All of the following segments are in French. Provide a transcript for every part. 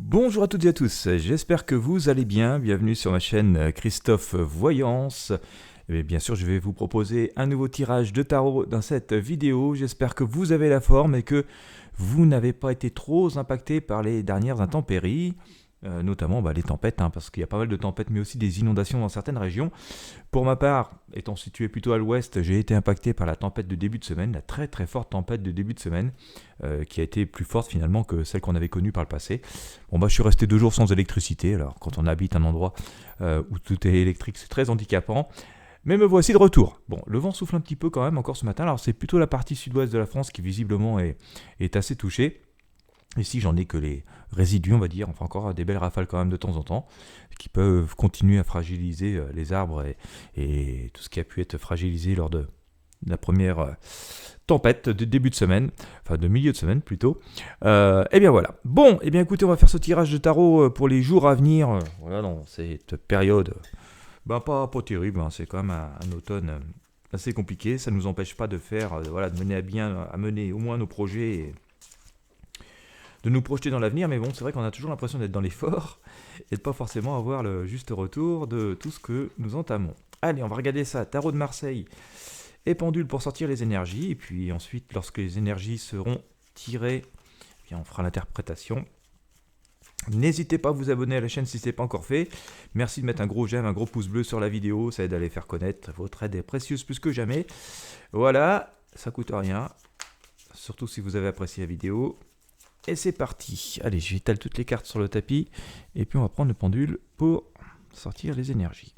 Bonjour à toutes et à tous, j'espère que vous allez bien, bienvenue sur ma chaîne Christophe Voyance. Et bien sûr, je vais vous proposer un nouveau tirage de tarot dans cette vidéo. J'espère que vous avez la forme et que vous n'avez pas été trop impacté par les dernières intempéries, notamment les tempêtes, parce qu'il y a pas mal de tempêtes, mais aussi des inondations dans certaines régions. Pour ma part, étant situé plutôt à l'ouest, j'ai été impacté par la tempête de début de semaine, la très très forte tempête de début de semaine, qui a été plus forte finalement que celle qu'on avait connue par le passé. Bon je suis resté 2 jours sans électricité, alors quand on habite un endroit où tout est électrique, c'est très handicapant. Mais me voici de retour. Bon, le vent souffle un petit peu quand même encore ce matin, alors c'est plutôt la partie sud-ouest de la France qui visiblement est assez touchée. Ici, j'en ai que les résidus, on va dire, enfin encore des belles rafales quand même de temps en temps, qui peuvent continuer à fragiliser les arbres et tout ce qui a pu être fragilisé lors de la première tempête de début de semaine, enfin de milieu de semaine plutôt. Et bien voilà. Bon, et bien écoutez, on va faire ce tirage de tarot pour les jours à venir. Voilà, dans cette période, pas terrible, c'est quand même un automne assez compliqué. Ça ne nous empêche pas de faire, de mener à bien, à mener au moins nos projets. De nous projeter dans l'avenir, mais bon, c'est vrai qu'on a toujours l'impression d'être dans l'effort et de pas forcément avoir le juste retour de tout ce que nous entamons. Allez, on va regarder ça. Tarot de Marseille et pendule pour sortir les énergies, et puis ensuite, lorsque les énergies seront tirées, eh bien, on fera l'interprétation. N'hésitez pas à vous abonner à la chaîne si ce n'est pas encore fait. Merci de mettre un gros j'aime, un gros pouce bleu sur la vidéo, ça aide à les faire connaître. Votre aide est précieuse plus que jamais. Voilà, ça coûte rien, surtout si vous avez apprécié la vidéo. Et c'est parti. Allez, j'étale toutes les cartes sur le tapis. Et puis on va prendre le pendule pour sortir les énergies.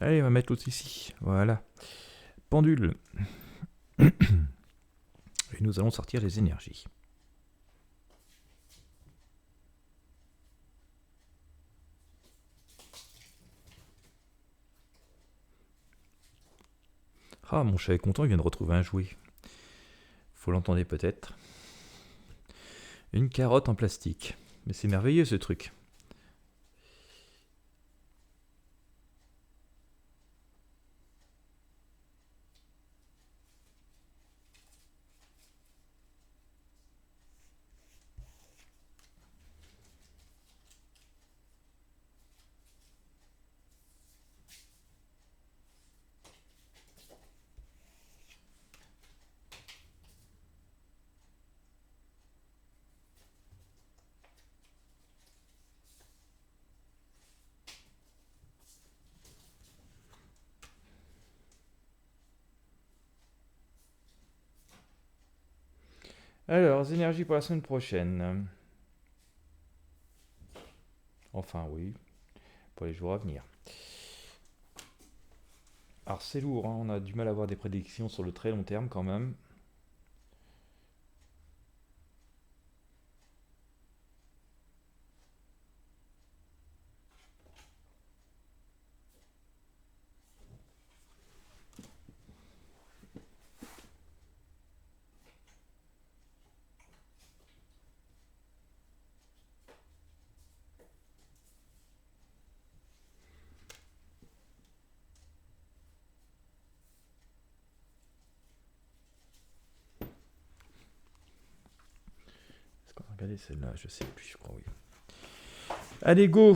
Allez, on va mettre l'autre ici. Voilà. Pendule. Et nous allons sortir les énergies. Ah, mon chat est content, il vient de retrouver un jouet. Faut l'entendre peut-être. Une carotte en plastique. Mais c'est merveilleux ce truc. Alors, énergies pour la semaine prochaine. Enfin, oui, pour les jours à venir. Alors, c'est lourd, on a du mal à avoir des prédictions sur le très long terme quand même. Est-ce qu'on va regarder celle-là? Je sais plus, je crois, oui. Allez, go!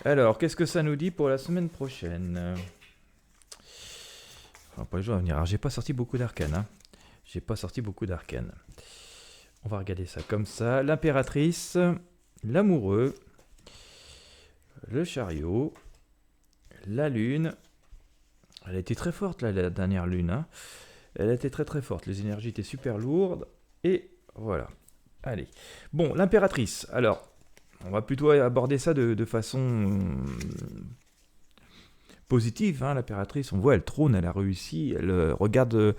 Alors, qu'est-ce que ça nous dit pour la semaine prochaine? Enfin, pour les jours à venir. Alors, j'ai pas sorti beaucoup d'arcanes. J'ai pas sorti beaucoup d'arcanes. On va regarder ça comme ça. L'impératrice, l'amoureux, le chariot, la lune. Elle a été très forte, là, la dernière lune. Elle a été très très forte. Les énergies étaient super lourdes. Et voilà. Allez. Bon, l'impératrice. Alors, on va plutôt aborder ça de façon positive, hein. L'impératrice, on voit, elle trône, elle a réussi, elle regarde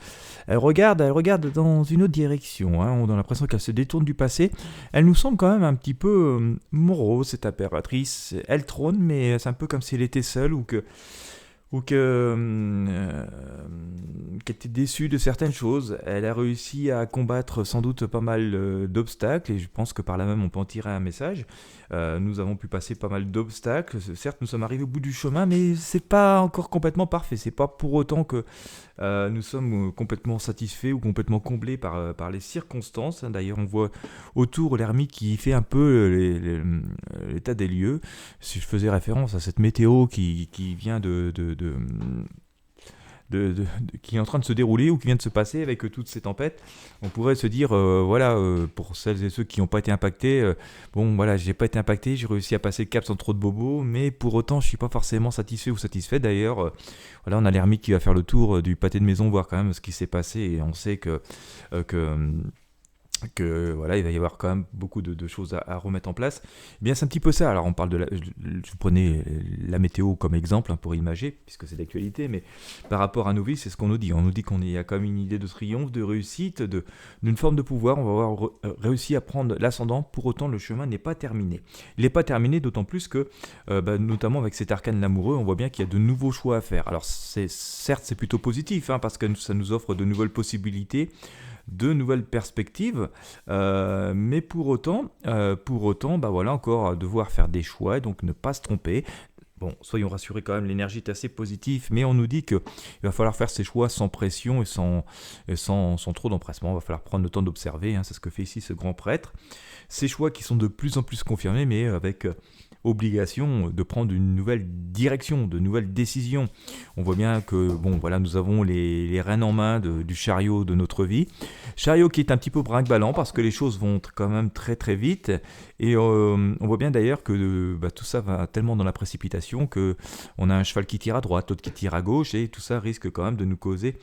dans une autre direction, hein. On a l'impression qu'elle se détourne du passé. Elle nous semble quand même un petit peu morose, cette impératrice. Elle trône, mais c'est un peu comme si elle était seule ou qu'elle était déçue de certaines choses. Elle a réussi à combattre sans doute pas mal d'obstacles, et je pense que par là même on peut en tirer un message. Nous avons pu passer pas mal d'obstacles. Certes, nous sommes arrivés au bout du chemin, mais c'est pas encore complètement parfait. C'est pas pour autant que nous sommes complètement satisfaits ou complètement comblés par les circonstances. D'ailleurs, on voit autour l'ermite qui fait un peu l'état des lieux. Si je faisais référence à cette météo qui vient qui est en train de se dérouler ou qui vient de se passer avec toutes ces tempêtes, on pourrait se dire, voilà, pour celles et ceux qui n'ont pas été impactés, bon voilà, j'ai pas été impacté, j'ai réussi à passer le cap sans trop de bobos, mais pour autant je suis pas forcément satisfait ou satisfait. D'ailleurs, voilà, on a l'ermite qui va faire le tour du pâté de maison, voir quand même ce qui s'est passé, et on sait que voilà, il va y avoir quand même beaucoup de choses à remettre en place. Eh bien, c'est un petit peu ça. Alors, on parle je prenais la météo comme exemple, hein, pour imager, puisque c'est d'actualité, mais par rapport à nos vies, c'est ce qu'on nous dit. On nous dit qu'on y a quand même une idée de triomphe, de réussite, d'une forme de pouvoir. On va avoir réussi à prendre l'ascendant. Pour autant, le chemin n'est pas terminé. Il n'est pas terminé, d'autant plus que, notamment avec cet arcane l'amoureux, on voit bien qu'il y a de nouveaux choix à faire. Alors, certes, c'est plutôt positif, hein, parce que ça nous offre de nouvelles possibilités, de nouvelles perspectives, mais pour autant, bah voilà, encore devoir faire des choix, et donc ne pas se tromper. Bon, soyons rassurés quand même, l'énergie est assez positive, mais on nous dit qu'il va falloir faire ses choix sans pression et sans trop d'empressement. Il va falloir prendre le temps d'observer, hein, c'est ce que fait ici ce grand prêtre. Ces choix qui sont de plus en plus confirmés, mais avec obligation de prendre une nouvelle direction, de nouvelles décisions. On voit bien que, bon, voilà, nous avons les rênes en main du chariot de notre vie. Chariot qui est un petit peu brinque-ballant parce que les choses vont quand même très très vite. Et on voit bien d'ailleurs que tout ça va tellement dans la précipitation que on a un cheval qui tire à droite, l'autre qui tire à gauche, et tout ça risque quand même de nous causer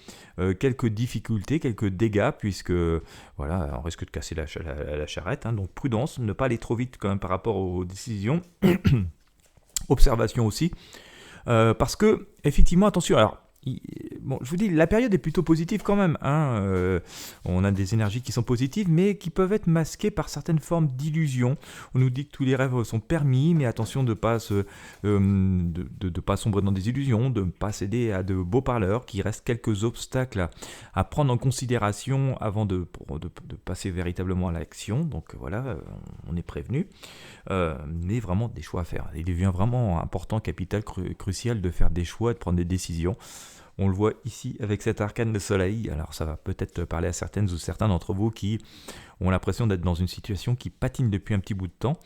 quelques difficultés, quelques dégâts, puisque voilà, on risque de casser la charrette, hein. Donc prudence, ne pas aller trop vite quand même par rapport aux décisions. Observation aussi, parce que effectivement, attention, alors bon, je vous dis, la période est plutôt positive quand même, hein. On a des énergies qui sont positives, mais qui peuvent être masquées par certaines formes d'illusions. On nous dit que tous les rêves sont permis, mais attention de pas sombrer dans des illusions, de ne pas céder à de beaux parleurs, qu'il reste quelques obstacles à prendre en considération avant de passer véritablement à l'action. Donc voilà, on est prévenu, mais vraiment des choix à faire. Il devient vraiment important, capital, crucial de faire des choix, de prendre des décisions. On le voit ici avec cet arcane de soleil. Alors ça va peut-être parler à certaines ou certains d'entre vous qui ont l'impression d'être dans une situation qui patine depuis un petit bout de temps.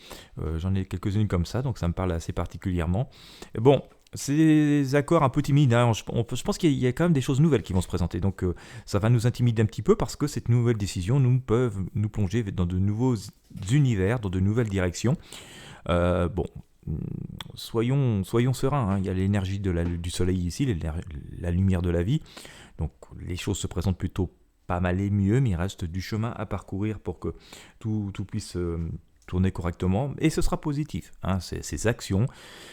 J'en ai quelques-unes comme ça, donc ça me parle assez particulièrement. Et bon, c'est des accords un peu timides, hein. Je pense qu'il y a quand même des choses nouvelles qui vont se présenter. Donc ça va nous intimider un petit peu parce que cette nouvelle décision peuvent nous plonger dans de nouveaux univers, dans de nouvelles directions. Bon, soyons sereins, hein. Il y a l'énergie du soleil ici, la lumière de la vie. Donc les choses se présentent plutôt pas mal et mieux, mais il reste du chemin à parcourir pour que tout puisse tourner correctement. Et ce sera positif, hein. Ces actions,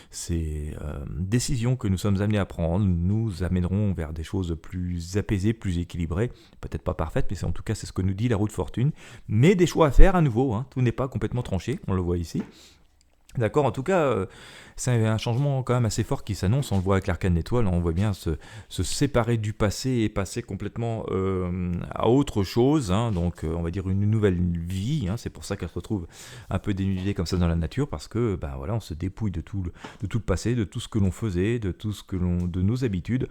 ces décisions que nous sommes amenés à prendre nous amèneront vers des choses plus apaisées, plus équilibrées. Peut-être pas parfaites, mais en tout cas c'est ce que nous dit la roue de fortune. Mais des choix à faire à nouveau, hein. Tout n'est pas complètement tranché, on le voit ici. D'accord, en tout cas, c'est un changement quand même assez fort qui s'annonce. On le voit avec l'arcane d'étoile, on voit bien se séparer du passé et passer complètement à autre chose, hein. Donc on va dire une nouvelle vie, hein. C'est pour ça qu'elle se retrouve un peu dénudée comme ça dans la nature, parce que voilà, on se dépouille de tout le passé, de tout ce que l'on faisait, de nos habitudes,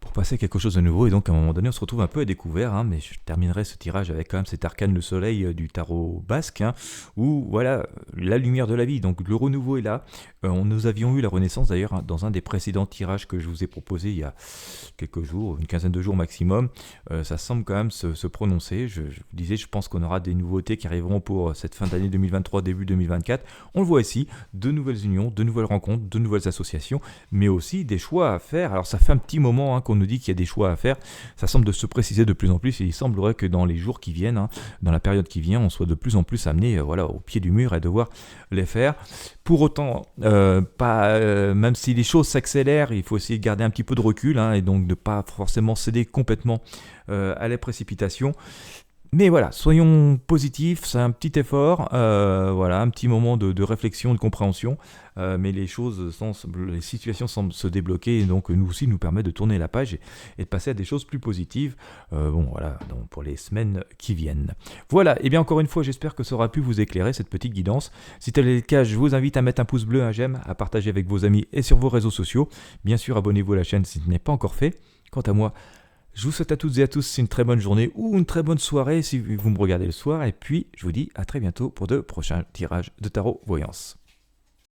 pour passer à quelque chose de nouveau. Et donc à un moment donné on se retrouve un peu à découvert, hein. Mais je terminerai ce tirage avec quand même cet arcane de soleil du tarot basque, hein, où voilà, la lumière de la vie, donc le renouveau est là. Nous avions eu la renaissance d'ailleurs, hein, dans un des précédents tirages que je vous ai proposé il y a quelques jours, une quinzaine de jours maximum. Ça semble quand même se prononcer. Je vous disais, je pense qu'on aura des nouveautés qui arriveront pour cette fin d'année 2023, début 2024. On le voit ici, de nouvelles unions, de nouvelles rencontres, de nouvelles associations, mais aussi des choix à faire. Alors ça fait un petit moment, hein, qu'on qu'on nous dit qu'il y a des choix à faire, ça semble de se préciser de plus en plus et il semblerait que dans les jours qui viennent, dans la période qui vient, on soit de plus en plus amené au pied du mur et devoir les faire. Pour autant, même si les choses s'accélèrent, il faut essayer de garder un petit peu de recul et donc de ne pas forcément céder complètement à la précipitation. Mais voilà, soyons positifs, c'est un petit effort, un petit moment de réflexion, de compréhension, mais les situations semblent se débloquer et donc nous aussi nous permet de tourner la page et de passer à des choses plus positives, donc pour les semaines qui viennent. Voilà, et bien encore une fois, j'espère que ça aura pu vous éclairer cette petite guidance. Si tel est le cas, je vous invite à mettre un pouce bleu, un j'aime, à partager avec vos amis et sur vos réseaux sociaux. Bien sûr, abonnez-vous à la chaîne si ce n'est pas encore fait. Quant à moi, je vous souhaite à toutes et à tous une très bonne journée ou une très bonne soirée si vous me regardez le soir. Et puis, je vous dis à très bientôt pour de prochains tirages de tarot voyance.